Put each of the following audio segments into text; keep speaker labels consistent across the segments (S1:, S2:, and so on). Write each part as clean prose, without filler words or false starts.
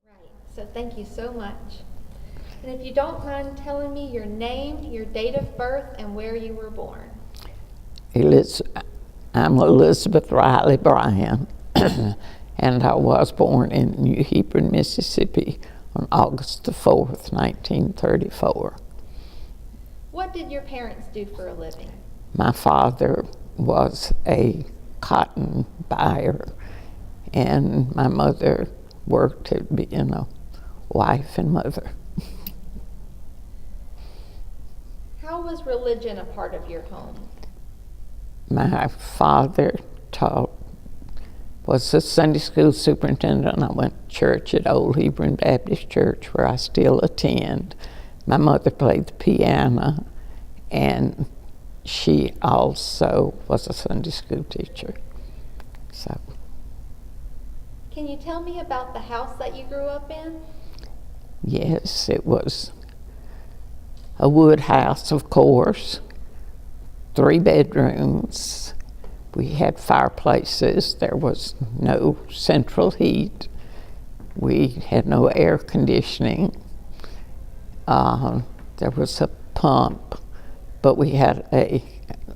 S1: Right. So thank you so much. And if you don't mind telling me your name, your date of birth, and where you were born.
S2: I'm Elizabeth Riley Bryan, and I was born in New Hebron, Mississippi on August the 4th, 1934.
S1: What did your parents do for a living?
S2: My father was a cotton buyer, and my mother worked at being a wife and mother.
S1: How was religion a part of your home?
S2: My father was a Sunday school superintendent. I went to church at Old Hebron Baptist Church, where I still attend. My mother played the piano, and she also was a Sunday school teacher. So,
S1: Can you tell me about the house that you grew up in?
S2: yes, it was a wood house, of course, 3 bedrooms. We had fireplaces. There was no central heat. We had no air conditioning. There was a pump, but we had a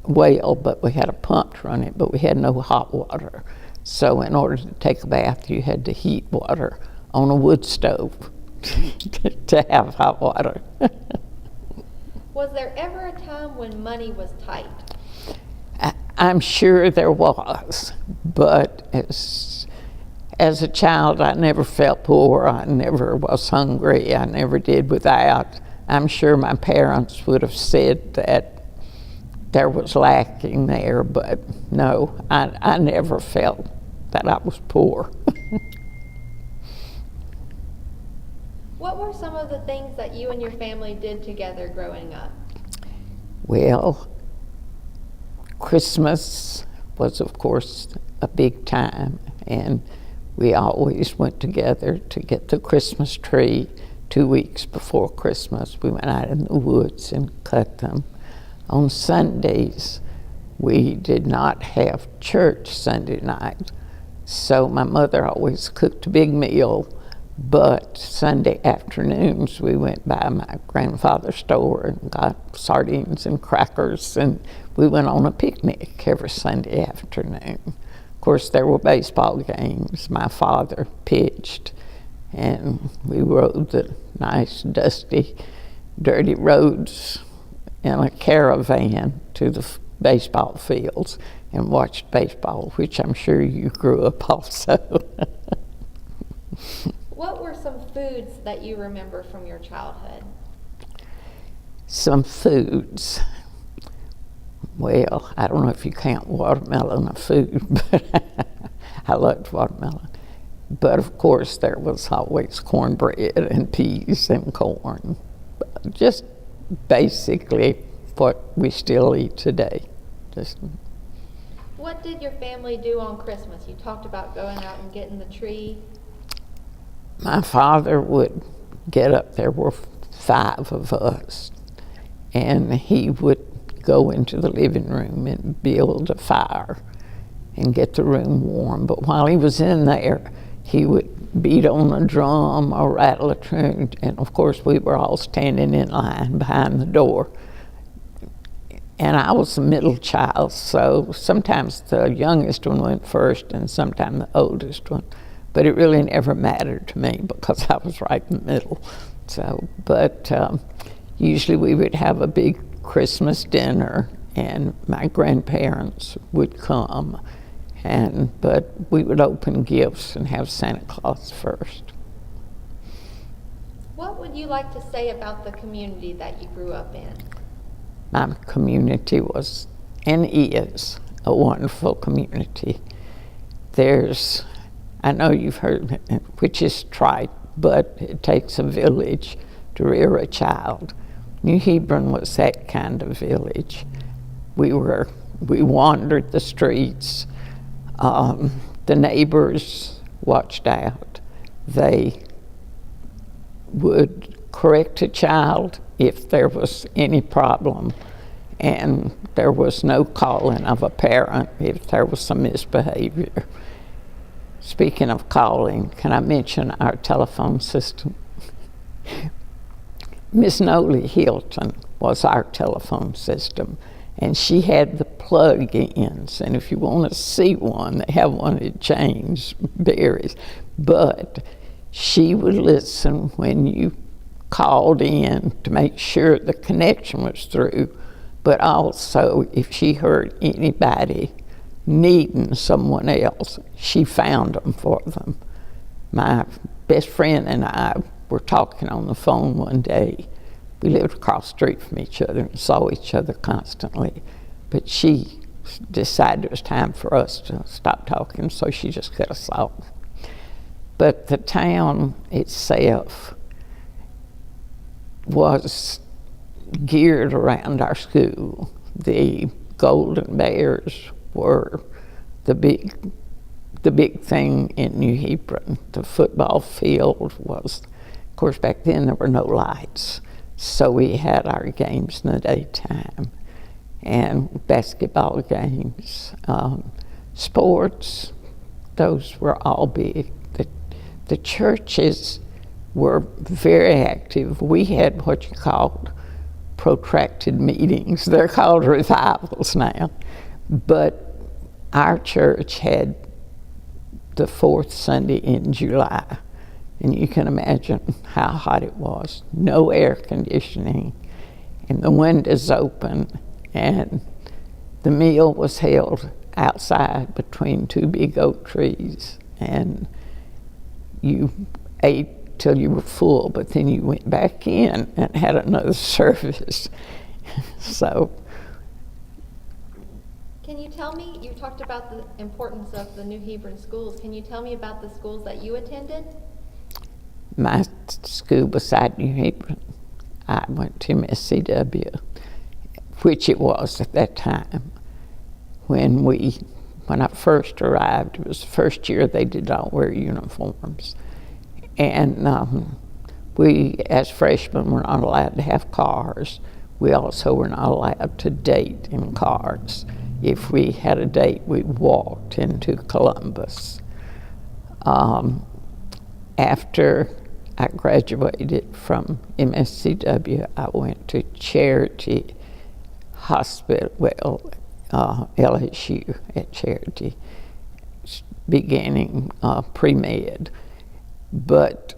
S2: well, but we had a pump to run it, but we had no hot water. So in order to take a bath, you had to heat water on a wood stove to have hot water.
S1: Was there ever a time when money was tight?
S2: I'm sure there was, but as a child, I never felt poor. I never was hungry. I never did without. I'm sure my parents would have said that there was lacking there, but no, I never felt that I was poor.
S1: What were some of the things that you and your family did together growing up?
S2: Well, Christmas was, of course, a big time, and we always went together to get the Christmas tree. 2 weeks before Christmas, we went out in the woods and cut them. On Sundays, we did not have church Sunday night, so my mother always cooked a big meal. But Sunday afternoons, we went by my grandfather's store and got sardines and crackers, and we went on a picnic every Sunday afternoon. Of course, there were baseball games. My father pitched, and we rode the nice, dusty, dirty roads in a caravan to the baseball fields and watched baseball, which I'm sure you grew up also.
S1: What were some foods that you remember from your childhood?
S2: Some foods. Well, I don't know if you count watermelon a food, but I loved watermelon. But of course, there was always cornbread and peas and corn. Just basically what we still eat today.
S1: What did your family do on Christmas? You talked about going out and getting the tree.
S2: My father would get up, there were 5 of us, and he would go into the living room and build a fire and get the room warm. But while he was in there, he would beat on a drum or rattle a tune, and of course we were all standing in line behind the door. And I was the middle child, so sometimes the youngest one went first and sometimes the oldest one. But it really never mattered to me because I was right in the middle. So, but usually we would have a big Christmas dinner, and my grandparents would come, but we would open gifts and have Santa Claus first.
S1: What would you like to say about the community that you grew up in?
S2: My community was and is a wonderful community. I know you've heard, which is trite, but it takes a village to rear a child. New Hebron was that kind of village. We wandered the streets. The neighbors watched out. They would correct a child if there was any problem, and there was no calling of a parent if there was some misbehavior. Speaking of calling, can I mention our telephone system? Miss Nolly Hilton was our telephone system, and she had the plug-ins, and if you want to see one, they have one at James Berry's, but she would listen when you called in to make sure the connection was through, but also if she heard anybody needing someone else, she found them for them. My best friend and I were talking on the phone one day. We lived across the street from each other and saw each other constantly, but she decided it was time for us to stop talking, so she just cut us off. But the town itself was geared around our school. The Golden Bears were the big thing in New Hebron. The football field was, of course, back then there were no lights, so we had our games in the daytime, and basketball games, sports, those were all big. The churches were very active. We had what you called protracted meetings. They're called revivals now. But our church had the fourth Sunday in July, and you can imagine how hot it was. No air conditioning, and the windows open, and the meal was held outside between two big oak trees, and you ate till you were full, but then you went back in and had another service. So.
S1: Can you tell me, you talked about the importance of the New Hebron schools. Can you tell me about the schools that you attended?
S2: My school beside New Hebron, I went to MSCW, which it was at that time. When I first arrived, it was the first year they did not wear uniforms. And we, as freshmen, were not allowed to have cars. We also were not allowed to date in cars. If we had a date, we walked into Columbus. After I graduated from MSCW, I went to Charity Hospital, LSU at Charity, beginning pre-med. But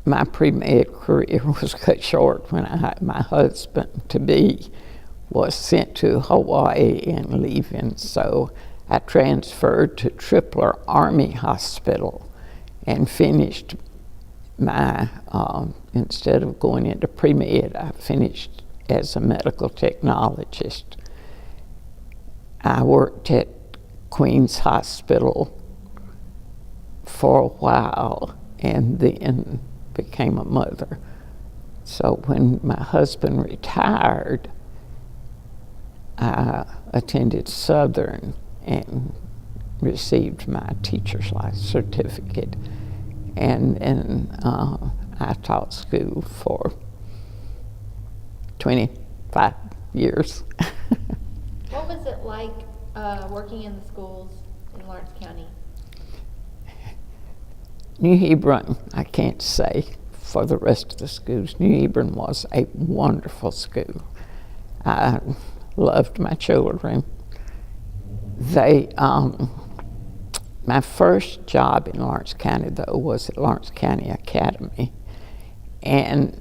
S2: my pre-med career was cut short when my husband-to-be was sent to Hawaii and leaving, so I transferred to Tripler Army Hospital and finished my, instead of going into pre-med, I finished as a medical technologist. I worked at Queens Hospital for a while and then became a mother. So when my husband retired, I attended Southern and received my teacher's license certificate. And I taught school for 25 years.
S1: What was it like working in the schools in Lawrence County?
S2: New Hebron, I can't say for the rest of the schools. New Hebron was a wonderful school. I loved my children. My first job in Lawrence County, though, was at Lawrence County Academy, and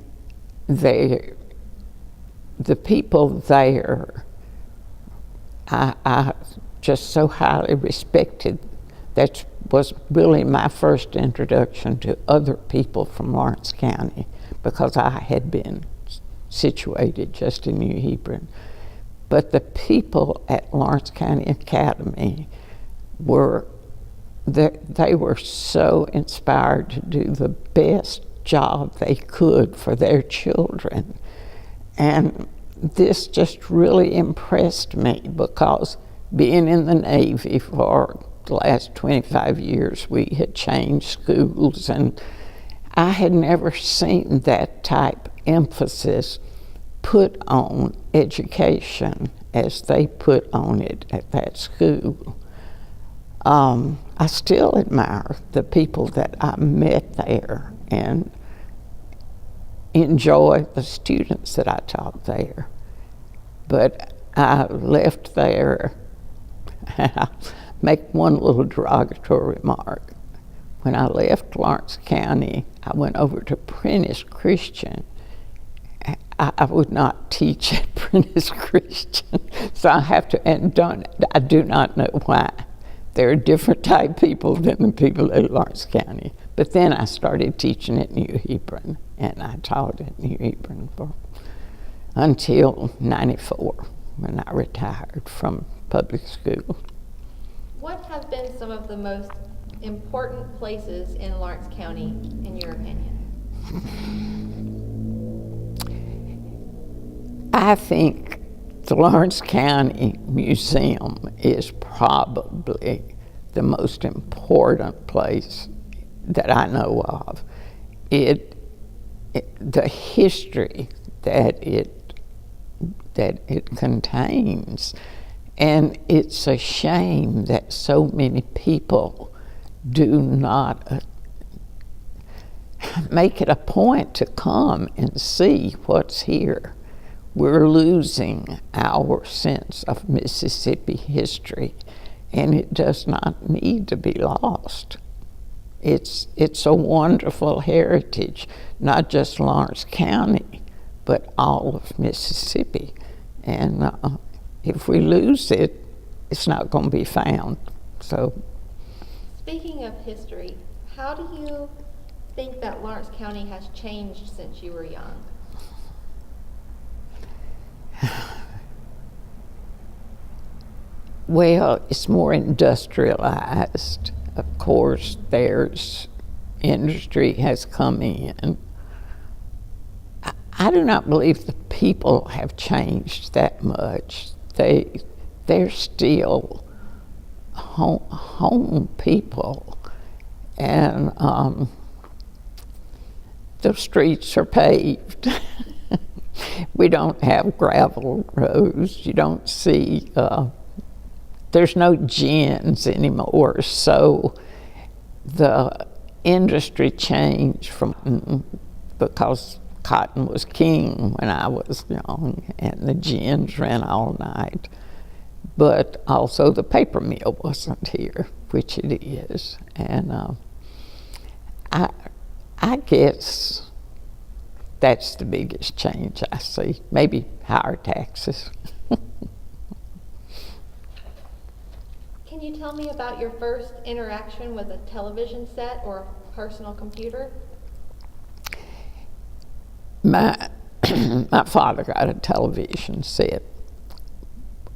S2: the people there, I just so highly respected. That was really my first introduction to other people from Lawrence County, because I had been situated just in New Hebron. But the people at Lawrence County Academy they were so inspired to do the best job they could for their children. And this just really impressed me, because being in the Navy for the last 25 years, we had changed schools, and I had never seen that type emphasis put on education as they put on it at that school. I still admire the people that I met there and enjoy the students that I taught there. But I left there, and I'll make one little derogatory remark. When I left Lawrence County, I went over to Prentice Christian. I would not teach at Prentice Christian, so I have to, I do not know why. There are different type people than the people at Lawrence County. But then I started teaching at New Hebron, and I taught at New Hebron until '94, when I retired from public school.
S1: What have been some of the most important places in Lawrence County, in your opinion?
S2: I think the Lawrence County Museum is probably the most important place that I know of. The history that it contains, and it's a shame that so many people do not make it a point to come and see what's here. We're losing our sense of Mississippi history, and it does not need to be lost. It's a wonderful heritage, not just Lawrence County, but all of Mississippi. And if we lose it, it's not going to be found. So,
S1: speaking of history, how do you think that Lawrence County has changed since you were young?
S2: Well, it's more industrialized. Of course, there's industry has come in. I do not believe the people have changed that much. They're still home people, and the streets are paved. We don't have gravel roads. You don't see, there's no gins anymore. So the industry changed because cotton was king when I was young, and the gins ran all night. But also the paper mill wasn't here, which it is. And I guess that's the biggest change I see. Maybe higher taxes.
S1: Can you tell me about your first interaction with a television set or a personal computer?
S2: My father got a television set.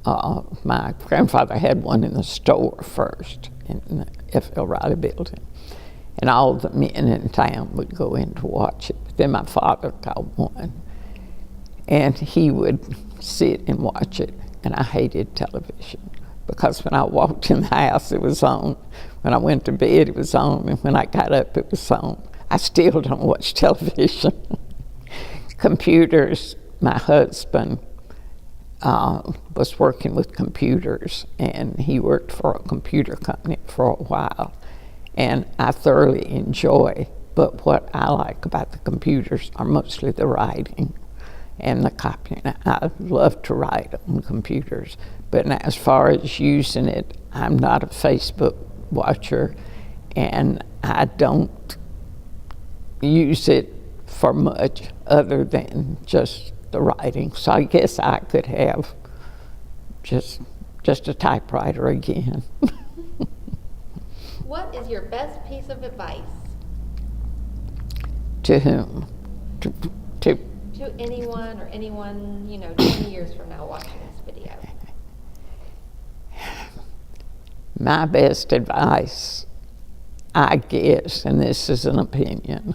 S2: My grandfather had one in the store first in the F.L. Riley building. And all the men in town would go in to watch it. But then my father got one, and he would sit and watch it. And I hated television, because when I walked in the house, it was on. When I went to bed, it was on. And when I got up, it was on. I still don't watch television. Computers, my husband was working with computers, and he worked for a computer company for a while. And I thoroughly enjoy, but what I like about the computers are mostly the writing and the copying. I love to write on computers, but now as far as using it, I'm not a Facebook watcher, and I don't use it for much other than just the writing. So I guess I could have just a typewriter again.
S1: What is your best piece of advice?
S2: To whom? To
S1: anyone, or anyone, 20 years from now watching this video.
S2: My best advice, I guess, and this is an opinion,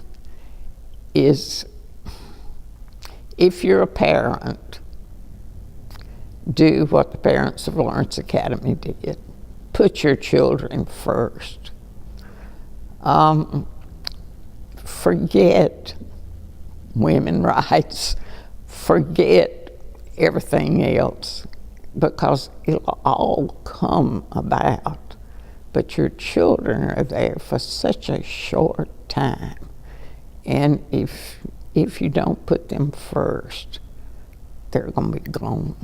S2: is if you're a parent, do what the parents of Lawrence Academy did. Put your children first. Forget women's rights. Forget everything else, because it'll all come about but your children are there for such a short time. And if you don't put them first, they're going to be gone.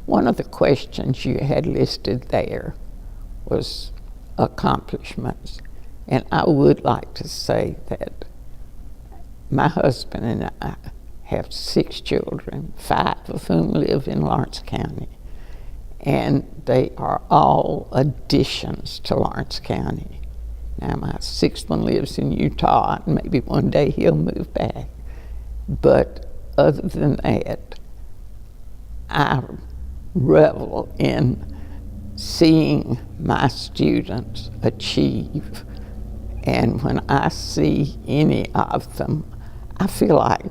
S2: One of the questions you had listed there was accomplishments. And I would like to say that my husband and I have 6 children, 5 of whom live in Lawrence County. And they are all additions to Lawrence County. Now, my 6th one lives in Utah, and maybe one day he'll move back. But other than that, I revel in seeing my students achieve. And when I see any of them, I feel like,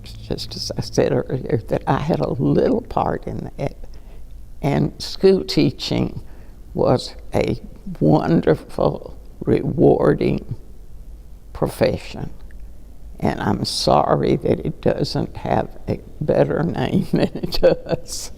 S2: just as I said earlier, that I had a little part in that. And school teaching was a wonderful, rewarding profession. And I'm sorry that it doesn't have a better name than it does.